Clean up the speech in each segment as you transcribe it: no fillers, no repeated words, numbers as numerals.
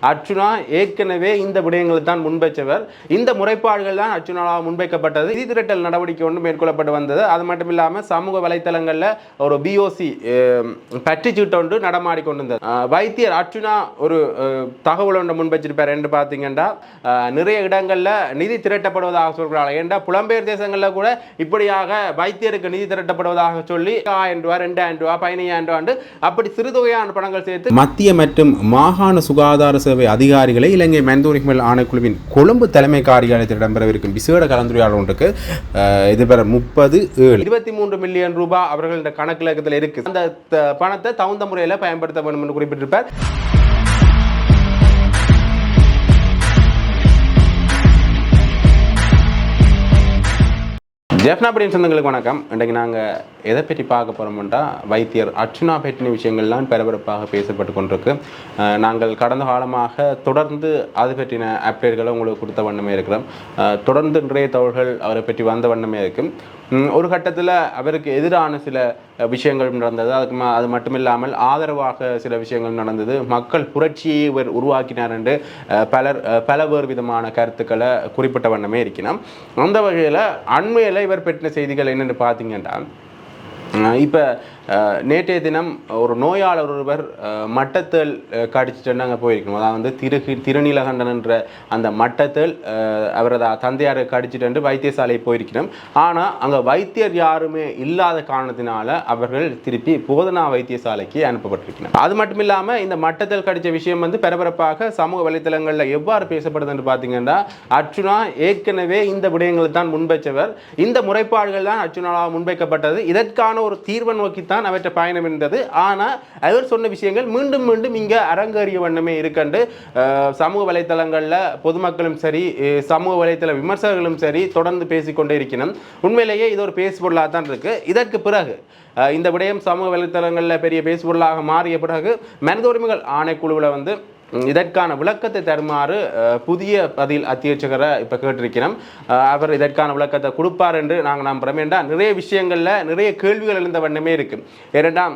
அர்ச்சுனா ஏற்கனவே இந்த விடயங்களை தான் முன்வைச்சவர். இந்த முறைப்பாடுகள் தான் அர்ச்சுனாவால் முன்வைக்கப்பட்டது. நிதி திரட்டல் நடவடிக்கை ஒன்று மேற்கொள்ளப்பட்டு வந்தது. அது மட்டும் இல்லாமல் சமூக வலைத்தளங்களில் ஒரு பிஓசி பற்றி சீட்டு ஒன்று நடமாடி கொண்டிருந்தது. வைத்தியர் அர்ச்சுனா ஒரு தகவல் ஒன்று முன்வைச்சிருப்பார் என்று பார்த்தீங்கன்னா, நிறைய இடங்களில் நிதி திரட்டப்படுவதாக சொல்கிறார்கள். ஏண்டா புலம்பெயர் தேசங்களில் கூட இப்படியாக வைத்தியருக்கு நிதி திரட்டப்படுவதாக சொல்லி 1000 ரூபாய் 2000 ரூபாய் 15000 அப்படி சிறுதொகையான பணங்கள் சேர்த்து மத்திய மற்றும் மாகாண சுகாதார சேவை அதிகாரிகளை இலங்கை மனித உரிமைகள் ஆணைக்குழுவின் கொழும்பு தலைமை காரியாலயத்தில் இடம்பெறவிருக்கும் விசேட கலந்துரையாடல் ஒன்றுக்கு இதுவரை 23 மில்லியன் ரூபாய் அவர்களோட கணக்கில் இருக்கு. அந்த பணத்தை தகுந்த முறையில் பயன்படுத்த வேண்டும் என்று குறிப்பிட்டிருப்பார். ஜெஃப்னாபடியின் சொந்தங்களுக்கு வணக்கம். இன்றைக்கு நாங்கள் எதை பற்றி பார்க்க போகிறோம்னா, வைத்தியர் அர்ச்சுனா பற்றின விஷயங்கள்லாம் பரபரப்பாக பேசப்பட்டு கொண்டிருக்கு. நாங்கள் கடந்த காலமாக தொடர்ந்து அது பற்றின அப்டேட்களை உங்களுக்கு கொடுத்த வண்ணமே இருக்கிறோம். தொடர்ந்து நிறைய தகவல்கள் அவரை பற்றி வந்த வண்ணமே இருக்கும். ஒரு கட்டத்தில் அவருக்கு எதிரான சில விஷயங்கள் நடந்தது. அது மட்டுமில்லாமல் ஆதரவாக சில விஷயங்கள் நடந்தது. மக்கள் புரட்சியை இவர் உருவாக்கினார் என்று பல வேறு விதமான கருத்துக்களை குறிப்பிட்ட வண்ணமே இருக்கணும். அந்த வகையில் அண்மையில் இவர் பெற்ற செய்திகள் என்னென்னு பார்த்தீங்கன்னா, இப்போ நேற்றைய தினம் ஒரு நோயாளர் ஒருவர் மட்டத்தேல் கடிச்சிட்டு அங்கே போயிருக்கணும். அதாவது திருநீலகண்டன் என்ற அந்த மட்டத்தேல் அவரது தந்தையாரை கடிச்சிட்டு வைத்தியசாலை போயிருக்கணும். ஆனால் அங்கே வைத்தியர் யாருமே இல்லாத காரணத்தினால அவர்கள் திருப்பி போதனா வைத்தியசாலைக்கு அனுப்பப்பட்டிருக்கணும். அது மட்டும் இல்லாமல் இந்த மட்டத்தேல் கடித்த விஷயம் பரபரப்பாக சமூக வலைத்தளங்களில் எவ்வாறு பேசப்படுது என்று பார்த்தீங்கன்னா, அர்ச்சுனா ஏற்கனவே இந்த விடயங்களை தான் முன்வைச்சவர். இந்த முறைப்பாடுகள் தான் அர்ச்சுனாவால் முன்வைக்கப்பட்டது. இதற்கான ஒரு தீர்வை நோக்கித்தான் அவற்றை பயணம் இருந்தது. ஆனால் அவர் சொன்ன விஷயங்கள் மீண்டும் மீண்டும் இங்கே அரங்கேறிய வண்ணமே இருக்கண்டு சமூக வலைத்தளங்களில் பொதுமக்களும் சரி, சமூக வலைத்தள விமர்சகர்களும் சரி தொடர்ந்து பேசிக்கொண்டே இருக்கணும். உண்மையிலேயே இது ஒரு பேசுபொருளாக தான் இருக்கு. இதற்கு பிறகு இந்த விடயம் சமூக வலைத்தளங்களில் பெரிய பேசுபொருளாக மாறிய பிறகு மனித உரிமைகள் ஆணைக்குழுவில் இதற்கான விளக்கத்தை தருமாறு புதிய பதில் அத்தியட்சகரை இப்போ கேட்டிருக்கிறோம். அவர் இதற்கான விளக்கத்தை கொடுப்பார் என்று நாங்கள் நம்புகிறோம். ஏன்னா நிறைய விஷயங்களில் நிறைய கேள்விகள் எழுந்த வண்ணமே இருக்குது. ஏனென்றால்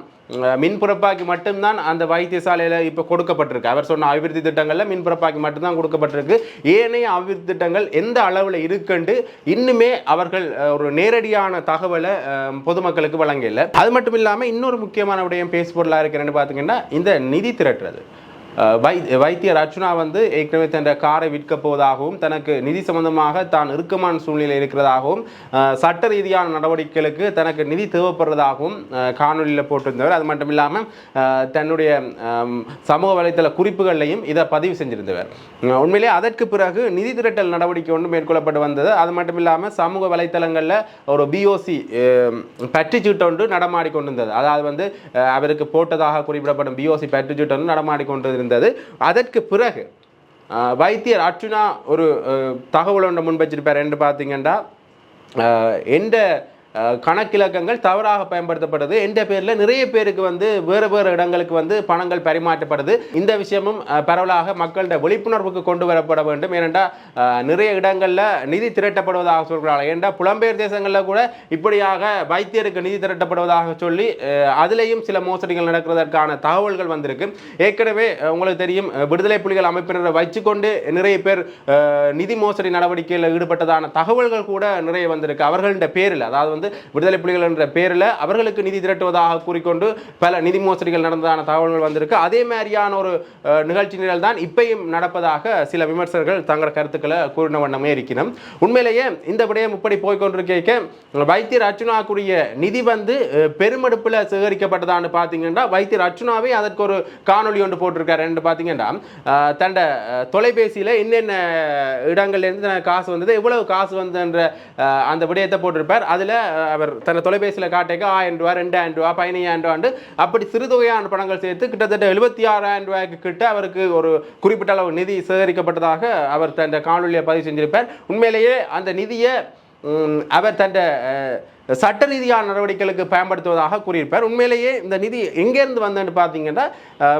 மின்புறப்பாக்கி மட்டும்தான் அந்த வைத்தியசாலையில் இப்போ கொடுக்கப்பட்டிருக்கு. அவர் சொன்ன அபிவிருத்தி திட்டங்களில் மின்புறப்பாக்கி மட்டும்தான் கொடுக்கப்பட்டிருக்கு. ஏனைய அபிவிருத்தி திட்டங்கள் எந்த அளவில் இருக்குன்னு இன்னுமே அவர்கள் ஒரு நேரடியான தகவலை பொதுமக்களுக்கு வழங்கல. அது மட்டும் இல்லாமல் இன்னொரு முக்கியமான விடயம் பேசுபொருளாக இருக்கிறேன்னு பார்த்தீங்கன்னா, இந்த நிதி திரட்டுறது. வைத்தியர் அர்ச்சுனா ஏற்கனவே தன் காரை விற்க போவதாகவும் தனக்கு நிதி சம்பந்தமாக தான் இறுக்கமான சூழ்நிலை இருக்கிறதாகவும் சட்ட ரீதியான நடவடிக்கைகளுக்கு தனக்கு நிதி தேவைப்படுறதாகவும் காணொலியில் போட்டிருந்தவர். அது மட்டும் இல்லாமல் தன்னுடைய சமூக வலைத்தள குறிப்புகளையும் இதை பதிவு செஞ்சிருந்தவர். உண்மையிலே அதற்கு பிறகு நிதி திரட்டல் நடவடிக்கை ஒன்று மேற்கொள்ளப்பட்டு வந்தது. அது மட்டும் இல்லாமல் சமூக வலைத்தளங்களில் ஒரு பிஓசி பற்றி சீட்டு ஒன்று நடமாடி கொண்டிருந்தது. அதாவது அவருக்கு போட்டதாக குறிப்பிடப்படும் பிஓசி பற்றி சீட்டு ஒன்று நடமாடி கொண்டிருந்தது. அதற்கு பிறகு வைத்தியர் அர்ச்சுனா ஒரு தகவல் ஒன்று முன்வச்சிருப்பார் என்று பார்த்தீங்கன்னா, எந்த கணக்கிலக்கங்கள் தவறாக பயன்படுத்தப்படுது, என்ற பேரில் நிறைய பேருக்கு வேறு வேறு இடங்களுக்கு பணங்கள் பரிமாற்றப்படுது. இந்த விஷயமும் பரவலாக மக்களோட விழிப்புணர்வுக்கு கொண்டு வரப்பட வேண்டும். ஏனென்றால் நிறைய இடங்களில் நிதி திரட்டப்படுவதாக சொல்கிறார்கள். ஏனென்றா புலம்பெயர் தேசங்களில் கூட இப்படியாக வைத்தியருக்கு நிதி திரட்டப்படுவதாக சொல்லி அதிலேயும் சில மோசடிகள் நடக்கிறதற்கான தகவல்கள் வந்திருக்கு. ஏற்கனவே உங்களுக்கு தெரியும், விடுதலை புலிகள் அமைப்பினரை வச்சுக்கொண்டு நிறைய பேர் நிதி மோசடி நடவடிக்கையில் ஈடுபட்டதான தகவல்கள் கூட நிறைய வந்திருக்கு. அவர்களோட பேரில், அதாவது விடுதலை புலிகள் என்ற பேரில் அவர்களுக்கு நிதி திரட்டுவதாக கூறிக்கொண்டு பல நிதி மோசடிகள் நடந்ததான தகவல்கள் வந்திருக்கு. அதே மாதிரியான ஒரு நிகழ்ச்சி நிரல் தான் இப்பயும் நடப்பதாக சில விமர்சகர்கள் தங்கள் கருத்துக்களை கூறின வண்ணமே இருக்கணும். உண்மையிலேயே இந்த விடயம் இப்படி போய்கொண்டிருக்க வைத்தியர் அர்ச்சுனாக்குரிய நிதி பெருமெடுப்பில் சேகரிக்கப்பட்டதான்னு பார்த்தீங்கன்னா, வைத்தியர் அர்ச்சுனாவே அதற்கு ஒரு காணொலி ஒன்று போட்டிருக்காரு என்று பார்த்தீங்கன்னா, தண்ட தொலைபேசியில் என்னென்ன இடங்கள்லேருந்து காசு வந்தது, எவ்வளவு காசு வந்ததுன்ற அந்த விடயத்தை போட்டிருப்பார். அதில் அவர் தன் தொலைபேசியில் காட்டேக்க 1000 ரூபாய் 2000 ரூபாய் 15000 ரூபாய் அப்படி சிறுதொகையான பணங்கள் சேர்த்து கிட்டத்தட்ட 76000 ரூபாய்க்கு கிட்ட அவருக்கு ஒரு குறிப்பிட்ட அளவு நிதி சேகரிக்கப்பட்டதாக அவர் தன் காணொலியை பதிவு செஞ்சிருப்பார். உண்மையிலேயே அந்த நிதியை அவர் தன் சட்ட ரீதியான நடவடிக்கைகளுக்கு பயன்படுத்துவதாக கூறியிருப்பார். உண்மையிலேயே இந்த நிதி எங்கேருந்து வந்தேன்னு பார்த்தீங்கன்னா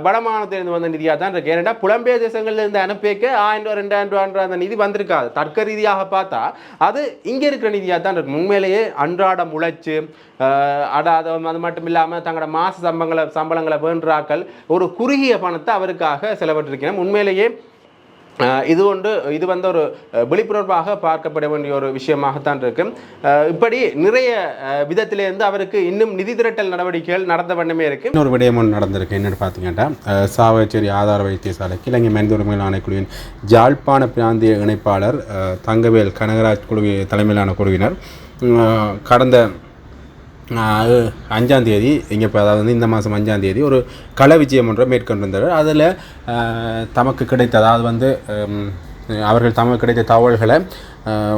வடமாநிலத்திலிருந்து வந்த நிதியாக தான் இருக்கு. ஏன்னா புலம்பெயர் தேசங்கள்லேருந்து அனுப்பிக்க 1000 2000 அந்த நிதி வந்திருக்காது. தர்க்க ரீதியாக பார்த்தா அது இங்கே இருக்கிற நிதியாக தான் இருக்கும். உண்மையிலேயே அன்றாடம் உழைச்சு அது மட்டும் இல்லாமல் தங்களோட மாச சம்பளங்களை வேண்டாக்கள் ஒரு குறுகிய பணத்தை அவருக்காக செலவிட்டிருக்கிறேன். உண்மையிலேயே இது வந்து ஒரு விழிப்புணர்வாக பார்க்கப்பட வேண்டிய ஒரு விஷயமாகத்தான் இருக்கு. இப்படி நிறைய விதத்திலேருந்து அவருக்கு இன்னும் நிதி திரட்டல் நடவடிக்கைகள் நடந்த வண்ணமே இருக்கு. இன்னொரு விடயம் ஒன்று நடந்திருக்கு. என்னென்னு பார்த்தீங்கன்னா சாவகச்சேரி ஆதார வைத்தியசாலைக்கு இலங்கை மனித உரிமைகள் ஆணைக்குழுவின் ஜாழ்ப்பாண பிராந்திய இணைப்பாளர் தங்கவேல் கனகராஜ் குழு தலைமையிலான குழுவினர் கடந்த 5ஆம் தேதி இங்கே இப்போ அதாவது இந்த மாதம் 5ஆம் தேதி ஒரு கள விஜயம் ஒன்றை மேற்கொண்டிருந்தார். அதில் தமக்கு கிடைத்த அதாவது அவர்கள் தமக்கு கிடைத்த தகவல்களை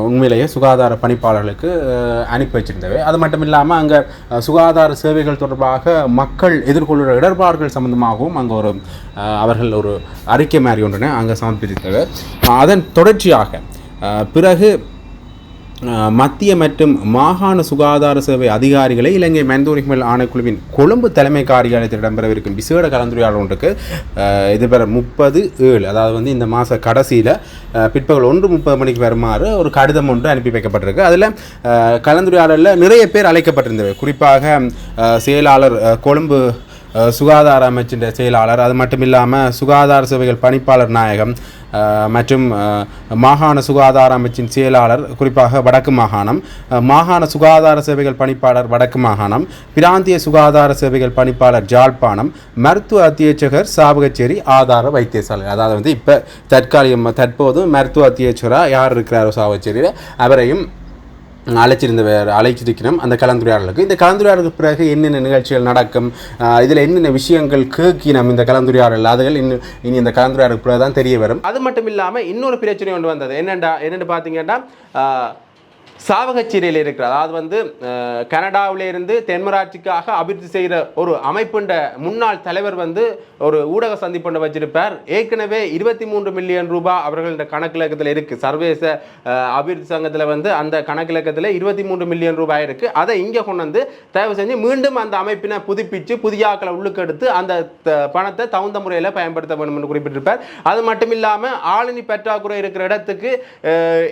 உண்மையிலேயே சுகாதார பணிப்பாளர்களுக்கு அனுப்பி வச்சிருந்தவை. அது மட்டும் இல்லாமல் அங்கே சுகாதார சேவைகள் தொடர்பாக மக்கள் எதிர்கொள்கிற இடர்பாடுகள் சம்பந்தமாகவும் அங்கே அவர்கள் ஒரு அறிக்கை மாதிரி ஒன்றினை அங்கே சமர்ப்பித்தவை. அதன் தொடர்ச்சியாக பிறகு மத்திய மற்றும் மாகாண சுகாதார சேவை அதிகாரிகளை இலங்கை மனித உரிமைகள் ஆணைக்குழுவின் கொழும்பு தலைமை காரியாலயத்தில் இடம்பெறவிருக்கும் விசேட கலந்துரையாடல் ஒன்றுக்கு எதிர்வர 30/7 அதாவது இந்த மாத கடைசியில் பிற்பகல் 1:30 மணிக்கு வருமாறு ஒரு கடிதம் ஒன்று அனுப்பி வைக்கப்பட்டிருக்கு. அதில் கலந்துரையாடலில் நிறைய பேர் அழைக்கப்பட்டிருந்தவை. குறிப்பாக செயலாளர் கொழும்பு சுகாதார அமைச்சின் செயலாளர், அது மட்டும் இல்லாமல் சுகாதார சேவைகள் பணிப்பாளர் நாயகம் மற்றும் மாகாண சுகாதார அமைச்சின் செயலாளர் குறிப்பாக வடக்கு மாகாணம், மாகாண சுகாதார சேவைகள் பணிப்பாளர் வடக்கு மாகாணம், பிராந்திய சுகாதார சேவைகள் பணிப்பாளர் ஜாழ்ப்பாணம், மருத்துவ அத்தியட்சகர் சாவகச்சேரி ஆதார வைத்தியசாலை. அதாவது இப்போ தற்போது மருத்துவ அத்தியட்சகராக யார் இருக்கிறாரோ சாவகச்சேரியில் அவரையும் அழைச்சிருக்கிறோம் அந்த கலந்துரையாடலுக்கு. இந்த கலந்துரையாடலுக்கு பிறகு என்னென்ன நிகழ்ச்சிகள் நடக்கும், இதில் என்னென்ன விஷயங்கள் கேட்கினோம் இந்த கலந்துரையாடல், அதுகள் இனி இந்த கலந்துரையாடலுக்கு பிறகு தான் தெரிய வரும். அது மட்டும் இல்லாமல் இன்னொரு பிரச்சனை ஒன்று வந்தது. என்னென்னு பார்த்தீங்கன்னா சாவகச்சேரியில் இருக்கிற அதாவது கனடாவிலிருந்து தென்மராட்சிக்காக அபிவிருத்தி செய்கிற ஒரு அமைப்புண்ட முன்னாள் தலைவர் ஒரு ஊடக சந்திப்பு வச்சிருப்பார். ஏற்கனவே 23 மில்லியன் ரூபாய் அவர்களோட கணக்கிலக்கத்தில் இருக்குது. சர்வதேச அபிவிருத்தி சங்கத்தில் அந்த கணக்கிலக்கத்தில் 23 மில்லியன் ரூபாய் இருக்குது. அதை இங்கே கொண்டு தயவு செஞ்சு மீண்டும் அந்த அமைப்பினை புதுப்பித்து புதிய ஆக்களை உள்ளுக்கு எடுத்து அந்த பணத்தை தகுந்த முறையில் பயன்படுத்த வேண்டும் என்று குறிப்பிட்டிருப்பார். அது மட்டும் இல்லாமல் ஆளுநி பற்றாக்குறை இருக்கிற இடத்துக்கு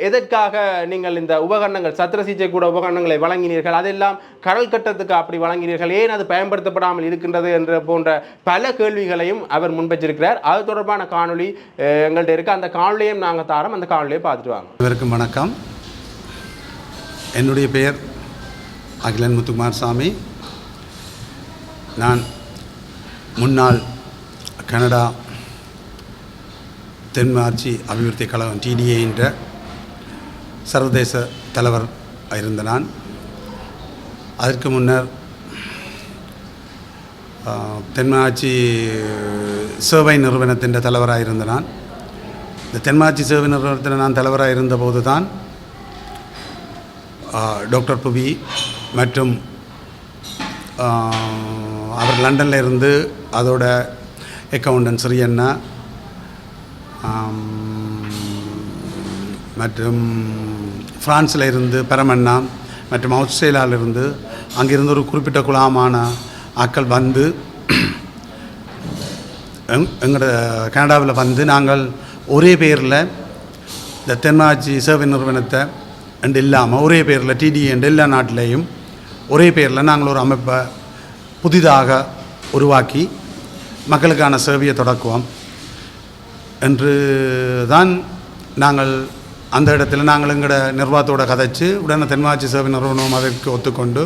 எதற்காக நீங்கள் இந்த உபகரணங்கள் சத்திர சிகிச்சை கூட உபகரணங்களை வழங்கினீர்கள், அதெல்லாம் கடல் கட்டத்துக்கு அப்படி வழங்கினீர்கள், ஏன் அது பயன்படுத்தப்படாமல் இருக்கின்றது என்ற போன்ற பல கேள்விகளையும் அவர் முன்வச்சிருக்கிறார். அது தொடர்பான காணொலி எங்கள்கிட்ட இருக்கு. அந்த காணொலியையும் நாங்கள் தாரோம். அந்த காணொலியை பார்த்துட்டு வாங்க. அனைவருக்கும் வணக்கம். என்னுடைய பெயர் அகிலன் முத்துக்குமார் சாமி. நான் முன்னாள் கனடா தென்மார்ச்சி அபிவிருத்தி கழகம் TDA என்ற சர்வதேச தலைவர் இருந்த நான் அதற்கு முன்னர் தென்மாட்சி சேவை நிறுவனத்தின் தலைவராக இருந்த நான் இந்த தென்மாட்சி சேவை நிறுவனத்தில் நான் தலைவராக இருந்தபோது தான் டாக்டர் புவி மற்றும் அவர் லண்டனில் இருந்து அதோட அக்கௌண்டன்ட் ஸ்ரீயண்ணா மற்றும் பிரான்ஸில் இருந்து பெரமண்ணா மற்றும் ஆஸ்திரேலியாவிலிருந்து அங்கிருந்து ஒரு குறிப்பிட்ட குழாமான ஆட்கள் வந்து எங்களோட கனடாவில் வந்து நாங்கள் ஒரே பேரில் இந்த தென்மாட்சி சேவை நிறுவனத்தை என்று இல்லாமல் ஒரே பேரில் TDA என்று எல்லா நாட்டிலேயும் ஒரே பேரில் நாங்கள் ஒரு அமைப்பை புதிதாக உருவாக்கி மக்களுக்கான சேவையை தொடக்குவோம் என்று தான் நாங்கள் அந்த இடத்துல நாங்கள் எங்களோட நிர்வாகத்தோடு கதைச்சு உடனே தென்மாட்சி சேவை நிறுவனம் அதற்கு ஒத்துக்கொண்டு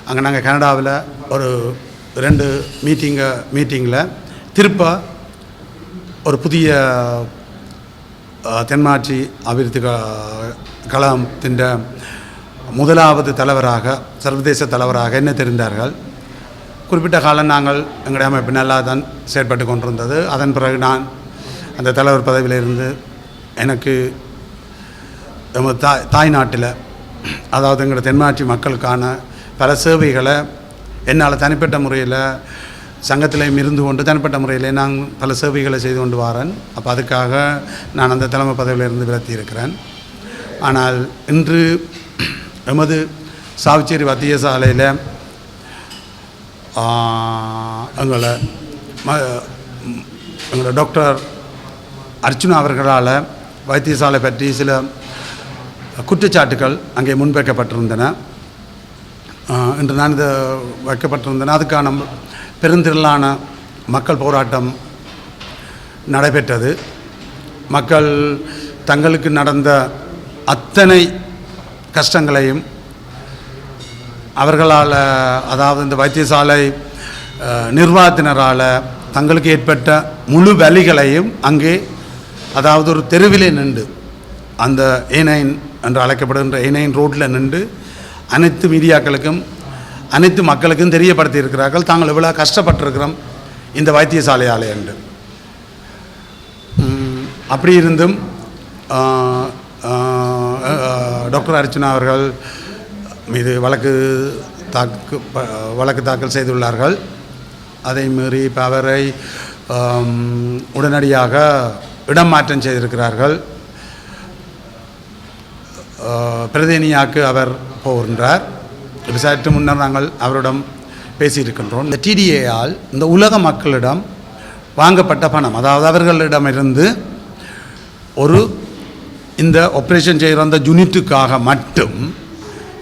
அங்கே நாங்கள் கனடாவில் ஒரு 2 மீட்டிங்கில் திருப்ப ஒரு புதிய தென்மாட்சி அபிவிருத்தி கழகத்தின் முதலாவது தலைவராக சர்வதேச தலைவராக என்ன தெரிந்தார்கள். குறிப்பிட்ட காலம் நாங்கள் எங்களுடைய அமைப்பு நல்லா தான் செயற்பட்டு கொண்டிருந்தது. அதன் பிறகு நான் அந்த தலைவர் பதவியிலிருந்து எனக்கு தாய்நாட்டில் அதாவது எங்களோட தென்மாட்சி மக்களுக்கான பல சேவைகளை என்னால் தனிப்பட்ட முறையில் சங்கத்திலையும் இருந்து கொண்டு தனிப்பட்ட முறையில் நான் பல சேவைகளை செய்து கொண்டு வரேன். அப்போ அதுக்காக நான் அந்த தலைமை பதவியிலிருந்து விலத்தி இருக்கிறேன். ஆனால் இன்று எமது சாவிச்சேரி வைத்தியசாலையில் எங்களை டாக்டர் அர்ச்சுனா அவர்களால் வைத்தியசாலை பற்றி சில குற்றச்சாட்டுகள் அங்கே முன்வைக்கப்பட்டிருந்தன. இன்று நான் இது வைக்கப்பட்டிருந்தன. அதுக்கான பெருந்திரளான மக்கள் போராட்டம் நடைபெற்றது. மக்கள் தங்களுக்கு நடந்த அத்தனை கஷ்டங்களையும் அவர்களால், அதாவது இந்த வைத்தியசாலை நிர்வாகத்தினரால் தங்களுக்கு ஏற்பட்ட முழு வலிகளையும் அங்கே, அதாவது ஒரு தெருவிலே நின்று, அந்த A9 என்று அழைக்கப்படுகின்ற A9 ரோட்டில் நின்று அனைத்து மீடியாக்களுக்கும் அனைத்து மக்களுக்கும் தெரியப்படுத்தி இருக்கிறார்கள் தாங்கள் எவ்வளோ கஷ்டப்பட்டிருக்கிறோம் இந்த வைத்தியசாலையாலே என்று. அப்படி இருந்தும் டாக்டர் அர்ச்சுனா அவர்கள் மீது வழக்கு தாக்கல் செய்துள்ளார்கள். அதை மீறி இப்போ அவரை உடனடியாக இடம் மாற்றம் செய்திருக்கிறார்கள். பிரதேனியாவுக்கு அவர் போகின்றார். சற்று முன்னர் நாங்கள் அவரிடம் பேசியிருக்கின்றோம். இந்த TDAயால் இந்த உலக மக்களிடம் வாங்கப்பட்ட பணம், அதாவது அவர்களிடமிருந்து இந்த ஆப்ரேஷன் செய்கிற அந்த யூனிட்டுக்காக மட்டும்,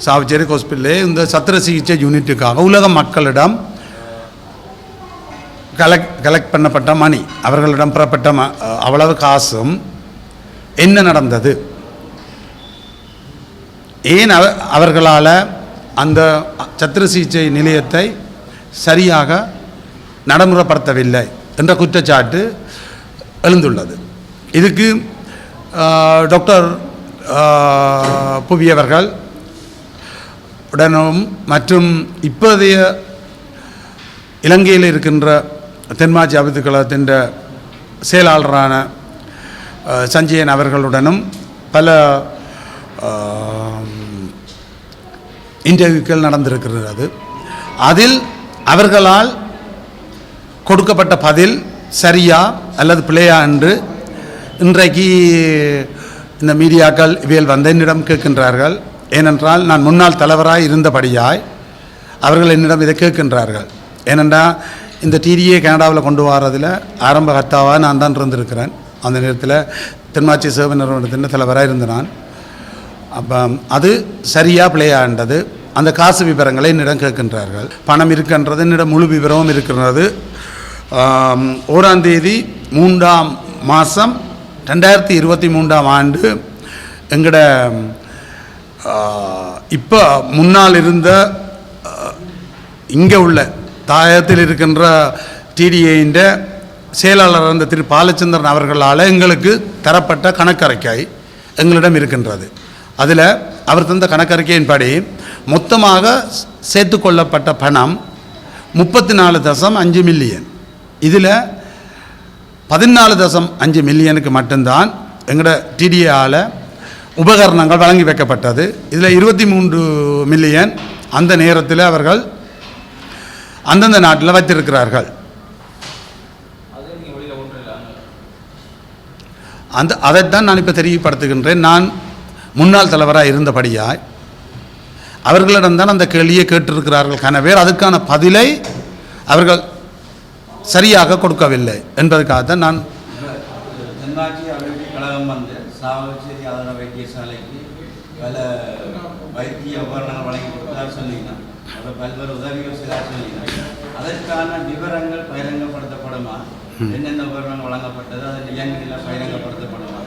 சாவச்சேரி ஹாஸ்பிட்டலே இந்த சத்திர சிகிச்சை யூனிட்டுக்காக உலக மக்களிடம் கலெக்ட் பண்ணப்பட்ட மணி, அவர்களிடம் பெறப்பட்ட அவ்வளவு காசும் என்ன நடந்தது, ஏன் அவர்களால் அந்த சத்திர சிகிச்சை நிலையத்தை சரியாக நடைமுறைப்படுத்தவில்லை என்ற குற்றச்சாட்டு எழுந்துள்ளது. இதுக்கு டாக்டர் புவி அவர்கள் உடனும் மற்றும் இப்போதைய இலங்கையில் இருக்கின்ற தென்மாட்சி அபிவிருத்தி கழகத்தின் செயலாளரான சஞ்சயன் அவர்களுடனும் பல இன்டர்வியூக்கள் நடந்திருக்கிறது. அதில் அவர்களால் கொடுக்கப்பட்ட பதில் சரியா அல்லது பிழையா என்று இன்றைக்கு இந்த மீடியாக்கள் இவையில் வந்த என்னிடம் கேட்கின்றார்கள். ஏனென்றால் நான் முன்னாள் தலைவராக இருந்தபடியாய் அவர்கள் என்னிடம் இதை கேட்கின்றார்கள். ஏனென்றால் இந்த TDA கனடாவில் கொண்டு வரதில் ஆரம்ப கர்த்தாவாக நான் தான் இருந்திருக்கிறேன். அந்த நேரத்தில் தென்மாட்சி சேவை நிறுவனத்தின் தலைவராக இருந்த நான். அப்போ அது சரியாக பிள்ளையாண்டது. அந்த காசு விவரங்களை என்னிடம் கேட்கின்றார்கள். பணம் இருக்கின்றது, என்னிடம் முழு விவரமும் இருக்கிறது. 1ஆம் தேதி 3ஆம் மாதம் 2023ஆம் ஆண்டு எங்களோட இப்போ முன்னால் இருந்த இங்கே உள்ள தாயத்தில் இருக்கின்ற TDAயின் செயலாளர் அந்த திரு பாலச்சந்திரன் அவர்களால் எங்களுக்கு தரப்பட்ட கணக்கறிக்கை எங்களிடம் இருக்கின்றது. அதில் அவர் தந்த கணக்கறிக்கையின்படி மொத்தமாக சேர்த்து கொள்ளப்பட்ட பணம் 34.5 மில்லியன். இதில் 14.5 மில்லியனுக்கு மட்டும்தான் எங்களோட TDAயால் உபகரணங்கள் வழங்கி வைக்கப்பட்டது. இதில் 23 மில்லியன் அந்த நேரத்தில் அவர்கள் அந்தந்த நாட்டில் வைத்திருக்கிறார்கள். அதைத்தான் நான் இப்போ தெரியப்படுத்துகின்றேன். நான் முன்னாள் தலைவராக இருந்தபடியாய் அவர்களிடம்தான் அந்த கேள்வியை கேட்டிருக்கிறார்கள் கனவேர். அதுக்கான பதிலை அவர்கள் சரியாக கொடுக்கவில்லை என்பதற்காகத்தான் நான் தென்மாட்சி அபிவிருத்தி கழகம் வந்து சாவச்சேரி ஆதார வைத்தியசாலைக்கு பல வைத்திய உபகரணங்கள் வழங்கி கொடுத்தார் சொன்னீங்கன்னா, அதை பல்வேறு உதவிகள் செய்தார் சொன்னீங்கன்னா, அதற்கான விவரங்கள் பகிரங்கப்படுத்தப்படுமா? என்னென்ன உபகரணங்கள் வழங்கப்பட்டது, அதன் இயங்குநிலை பகிரங்கப்படுத்தப்படுமா?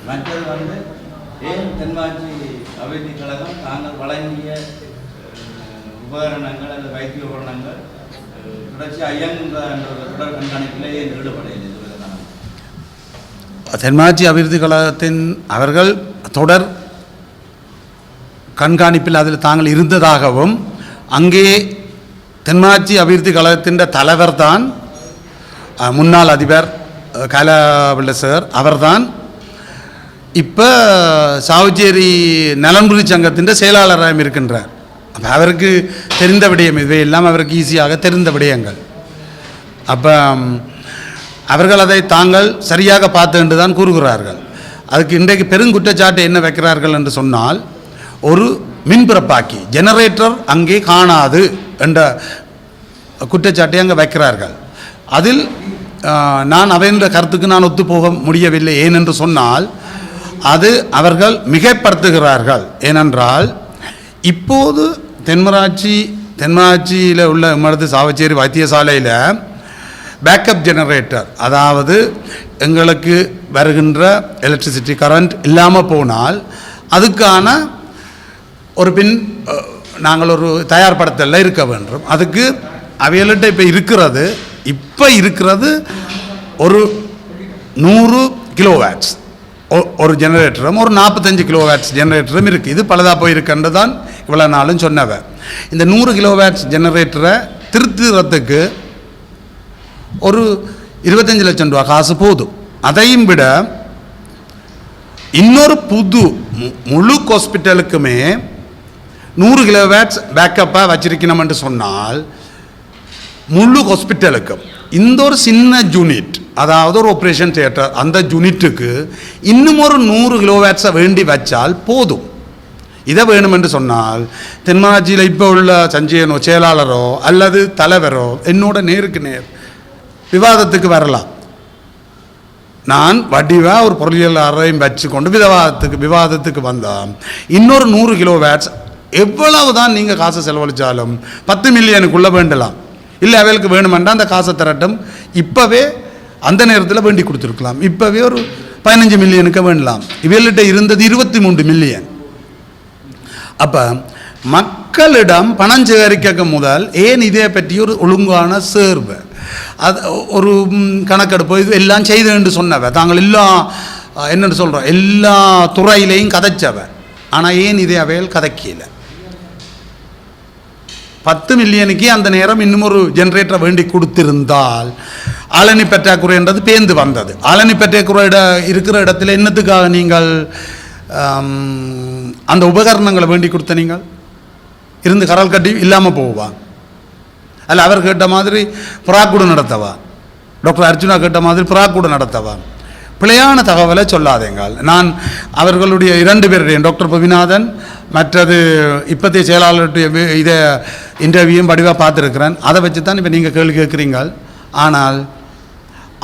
மற்றது வந்து ஏன் தென்மாட்சி அபிவிருத்தி கழகம் தாங்கள் வழங்கிய உபகரணங்கள் அல்லது வைத்திய உபகரணங்கள் தொடர்ச்சி இயங்குகின்ற தொடர் கண்காணிப்பில் ஏன் ஈடுபடையில்? தென்மாட்சி அபிவிருத்தி கழகத்தின் அவர்கள் தொடர் கண்காணிப்பில் அதில் தாங்கள் இருந்ததாகவும், அங்கே தென்மாட்சி அபிவிருத்தி கழகத்தின் தலைவர் தான் முன்னாள் அதிபர் காலபிள்ள சார், அவர்தான் இப்போ சாவச்சேரி நலன்புரி சங்கத்தின் செயலாளராக இருக்கின்றார். அப்போ அவருக்கு தெரிந்த விடயம் இவையெல்லாம் அவருக்கு ஈஸியாக தெரிந்த விடயங்கள். அப்போ அவர்கள் அதை தாங்கள் சரியாக பார்த்து என்று தான் கூறுகிறார்கள். அதுக்கு இன்றைக்கு பெருங்குற்றச்சாட்டு என்ன வைக்கிறார்கள் என்று சொன்னால், ஒரு மின்பிறப்பாக்கி ஜெனரேட்டர் அங்கே காணாது என்ற குற்றச்சாட்டை அங்கே வைக்கிறார்கள். அதில் நான் அவைன்ற கருத்துக்கு நான் ஒத்துப்போக முடியவில்லை. ஏனென்று சொன்னால் அது அவர்கள் மிகைப்படுத்துகிறார்கள். ஏனென்றால் இப்போது தென்மராட்சியில் உள்ள எமது சாவச்சேரி வைத்தியசாலையில் பேக்கப் ஜெனரேட்டர், அதாவது எங்களுக்கு வருகின்ற எலக்ட்ரிசிட்டி கரண்ட் இல்லாமல் போனால் அதுக்கான ஒரு நாங்கள் ஒரு தயார்படுத்தலில் இருக்க வேண்டும். அதுக்கு அவைகள்கிட்ட இப்போ இருக்கிறது ஒரு 100 கிலோவாட்ஸ் ஒரு ஜெனரேட்டரும் ஒரு 45 கிலோவாட்ஸ் ஜெனரேட்டரும் இருக்குது. இது பலதாக போயிருக்கின்ற தான் இவ்வளோ நாளும் சொன்னவன். இந்த 100 கிலோவாட்ஸ் ஜெனரேட்டரை திருத்துறதுக்கு ஒரு 25 லட்சம் ரூபா காசு போதும். அதையும் விட இன்னொரு முழு ஹாஸ்பிட்டலுக்குமே 100 கிலோவாட்ஸ் பேக்கப்பாக வச்சிருக்கணும் என்று சொன்னால் முழு ஹாஸ்பிட்டலுக்கும் இந்த ஒரு சின்ன யூனிட், அதாவது ஒரு ஆப்ரேஷன் தியேட்டர், அந்த யூனிட்டுக்கு இன்னும் ஒரு 100 கிலோவாட்ஸை வேண்டி வச்சால் போதும். இதை வேணுமென்று சொன்னால் தென்மராட்சியில் இப்போ உள்ள சஞ்சயனோ செயலாளரோ அல்லது தலைவரோ என்னோட நேருக்கு நேர் விவாதத்துக்கு வரலாம். நான் வடிவாக ஒரு பொருளியலாளரையும் வச்சு கொண்டு விவாதத்துக்கு வந்தால் இன்னொரு 100 கிலோவாட்ஸ் எவ்வளவு தான் நீங்கள் காசை செலவழித்தாலும் 10 மில்லியனுக்குள்ளே வேண்டலாம். இல்லை அவைகளுக்கு வேணுமென்றால் அந்த காசை திரட்டும் இப்போவே அந்த நேரத்தில் வேண்டி கொடுத்துருக்கலாம். இப்போவே ஒரு 15 மில்லியனுக்கு வேண்டலாம். இவர்கள்ட்ட இருந்தது 23 மில்லியன். அப்போ மக்களிடம் பணம் சேகரிக்க முதல் ஏன் இதை பற்றி ஒரு ஒழுங்கான சேர்வு, அது ஒரு கணக்கெடுப்பு இது எல்லாம் செய்து சொன்னவ தாங்கள் எல்லாம் என்னென்னு சொல்கிறோம் எல்லா துறையிலையும் கதைச்சவ. ஆனால் ஏன் இதை அவைகள் கதைக்கல? 10 மில்லியனுக்கு அந்த நேரம் இன்னும் ஒரு ஜெனரேட்டரை வேண்டி கொடுத்திருந்தால் ஆளணி பற்றாக்குறைன்றது பேர்ந்து வந்தது. ஆளணி பற்றாக்குறை இருக்கிற இடத்துல என்னத்துக்காக நீங்கள் அந்த உபகரணங்களை வேண்டி கொடுத்த நீங்கள் இருந்து கரல் கட்டி இல்லாமல் போவா? அல்ல அவர் கேட்ட மாதிரி புறாக்கூடு நடத்தவா? டாக்டர் அர்ஜுனா கேட்ட மாதிரி புறாக்கூடு நடத்தவா? பிழையான தகவலை சொல்லாதேங்கள். நான் அவர்களுடைய 2 பேருடைய டாக்டர் பவிநாதன் மற்றது இப்போதைய செயலாளருடைய இதை இன்டர்வியூவும் வடிவாக பார்த்துருக்கிறேன். அதை வச்சு தான் இப்போ நீங்கள் கேள்வி கேட்குறீங்க. ஆனால்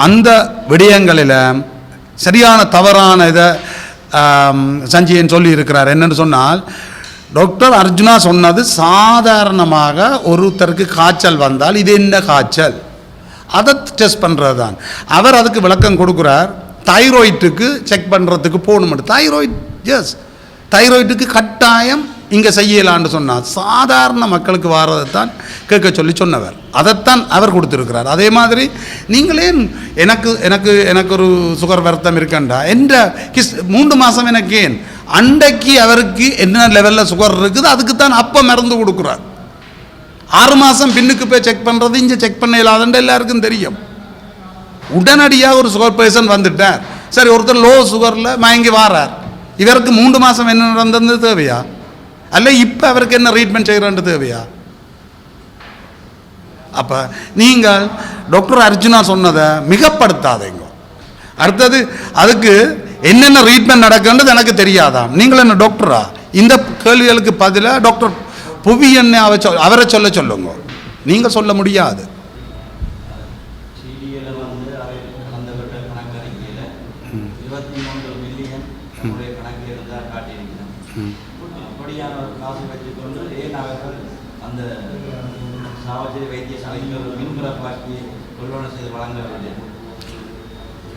அந்த விடயங்களில் சரியான தவறான இதை சஞ்சயன் சொல்லி இருக்கிறார். என்னென்னு சொன்னால் டாக்டர் அர்ஜுனா சொன்னது சாதாரணமாக ஒருத்தருக்கு காய்ச்சல் வந்தால் இது என்ன காய்ச்சல் அதை டெஸ்ட் பண்ணுறது தான். அவர் அதுக்கு விளக்கம் கொடுக்குறார். தைராய்டுக்கு செக் பண்ணுறதுக்கு போகணும். தைராய்டுக்கு கட்டாயம் இங்கே செய்யலான்னு சொன்னார். சாதாரண மக்களுக்கு வாரதை தான் கேட்க சொல்லி சொன்னவர். அதைத்தான் அவர் கொடுத்துருக்கிறார். அதே மாதிரி நீங்களே எனக்கு ஒரு சுகர் வருத்தம் இருக்கண்டா என்ற 3 மாதம் எனக்கு ஏன் அண்டைக்கு அவருக்கு என்ன லெவலில் சுகர் இருக்குது அதுக்குத்தான் அப்போ மருந்து கொடுக்குறார். 6 மாதம் பின்னுக்கு போய் செக் பண்ணுறது இங்கே செக் பண்ண இல்லாதண்டு எல்லாருக்கும் தெரியும். உடனடியாக ஒரு சுகர் பேஷண்ட் வந்துட்டார், சரி ஒருத்தர் லோ சுகரில் மயங்கி வாரார், இவருக்கு 3 மாதம் என்ன நடந்தது தேவையா? அல்ல இப்போ அவருக்கு என்ன ட்ரீட்மெண்ட் செய்கிறன்றது தேவையா? அப்போ நீங்கள் டாக்டர் அர்ஜுனா சொன்னதை மிகப்படுத்தாதீங்க. அடுத்தது அதுக்கு என்னென்ன ட்ரீட்மெண்ட் நடக்குன்றது எனக்கு தெரியாதான். நீங்கள் என்ன டாக்டரா? இந்த கேள்விகளுக்கு பதிலாக டாக்டர் புவி என்ன அவரை சொல்லுங்க. நீங்கள் சொல்ல முடியாது.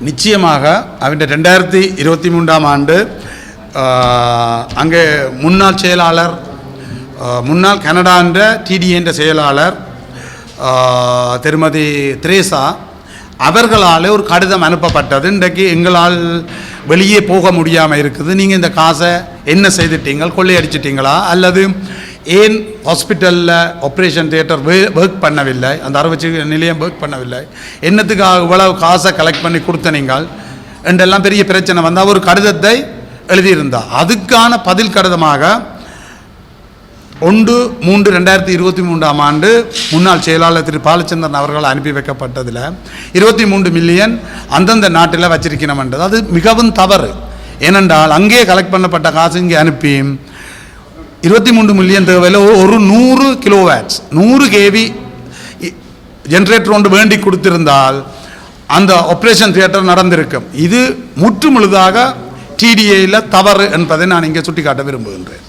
நிச்சயமாக அவன் 2023ஆம் ஆண்டு அங்கே முன்னாள் செயலாளர் முன்னாள் கனடான்ற டிடிஎன்ற செயலாளர் திருமதி திரேசா அவர்களால் ஒரு கடிதம் அனுப்பப்பட்டது. இன்றைக்கு எங்களால் வெளியே போக முடியாமல் இருக்குது, நீங்கள் இந்த காசை என்ன செய்துட்டீங்க, கொள்ளையடிச்சிட்டிங்களா, அல்லது ஏன் ஹாஸ்பிட்டலில் ஆப்ரேஷன் தியேட்டர் ஒர்க் பண்ணவில்லை, அந்த அறுவை நிலையம் ஒர்க் பண்ணவில்லை, என்னத்துக்காக இவ்வளவு காசை கலெக்ட் பண்ணி கொடுத்த நீங்கள் என்றெல்லாம் பெரிய பிரச்சனை வந்தால் ஒரு கடிதத்தை எழுதியிருந்தார். அதுக்கான பதில் கடிதமாக 1/3/2023ஆம் ஆண்டு முன்னாள் செயலாளர் திரு பாலச்சந்திரன் அவர்கள் அனுப்பி வைக்கப்பட்டதில் 23 மில்லியன் அந்தந்த நாட்டில் வச்சிருக்கணும்ன்றது அது மிகவும் தவறு. ஏனென்றால் அங்கே கலெக்ட் பண்ணப்பட்ட காசு இங்கே அனுப்பி 23 மில்லியன் தேவையில் ஒரு 100 கிலோவாட்ஸ் 100 கேவி ஜென்ரேட்டர் ஒன்று வேண்டி கொடுத்திருந்தால் அந்த ஆப்ரேஷன் தியேட்டர் நடந்திருக்கும். இது முற்று முழுதாக டிடிஏயில் தவறு என்பதை நான் இங்கே சுட்டிக்காட்ட விரும்புகின்றேன்.